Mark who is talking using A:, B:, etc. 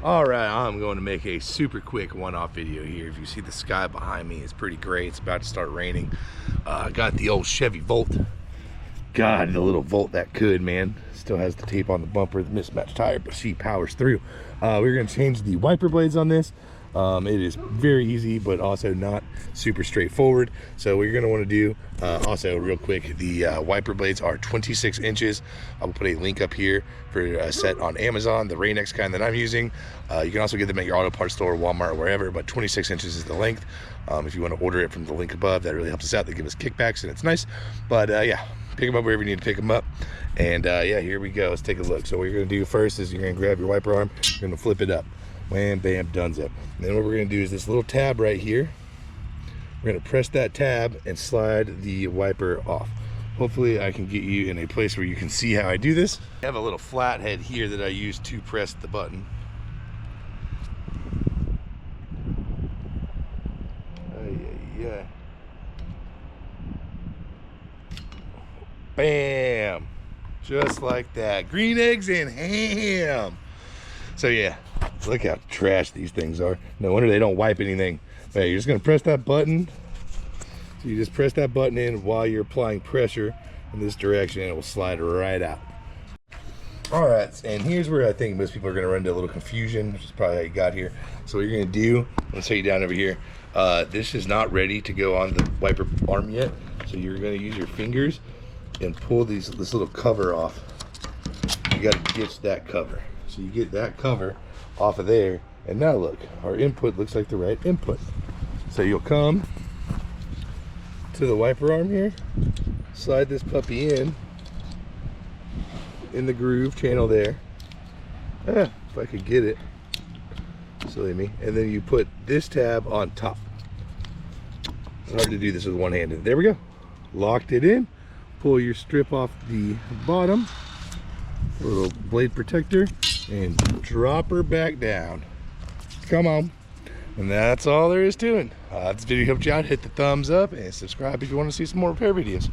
A: All right, I'm going to make a super quick one-off video here. If you see the sky behind me, it's pretty gray. It's about to start raining. I got the old Chevy Volt. God, the little Volt that could, man. Still has the tape on the bumper, the mismatched tire, but she powers through. We're going to change the wiper blades on this. It is very easy, but also not super straightforward. So what you're going to want to do, also real quick, the wiper blades are 26 inches. I will put a link up here for a set on Amazon, the Rain-X kind that I'm using. You can also get them at your auto parts store, Walmart, or wherever, but 26 inches is the length. If you want to order it from the link above, that really helps us out. They give us kickbacks and it's nice. But yeah, pick them up wherever you need to pick them up. And yeah, here we go. Let's take a look. So what you're going to do first is you're going to grab your wiper arm, you're going to flip it up. Wham, bam, dunzo. And then what we're going to do is this little tab right here. We're going to press that tab and slide the wiper off. Hopefully I can get you in a place where you can see how I do this. I have a little flat head here that I use to press the button. Yeah. Bam! Just like that. Green eggs and ham. So yeah, look how trash these things are. No wonder they don't wipe anything. But you're just gonna press that button. So you just press that button in while you're applying pressure in this direction and it will slide right out. All right, and here's where I think most people are gonna run into a little confusion, which is probably how you got here. So what you're gonna do, let's take you down over here. This is not ready to go on the wiper arm yet. So you're gonna use your fingers and pull this little cover off. You gotta ditch that cover. So you get that cover off of there, and now look, our input looks like the right input. So you'll come to the wiper arm here, slide this puppy in the groove channel there. If I could get it, silly me. And then you put this tab on top. It's hard to do this with one hand. There we go. Locked it in. Pull your strip off the bottom, little blade protector, and drop her back down. Come on. And that's all there is to it. If this video helped you out, hit the thumbs up and subscribe if you want to see some more repair videos.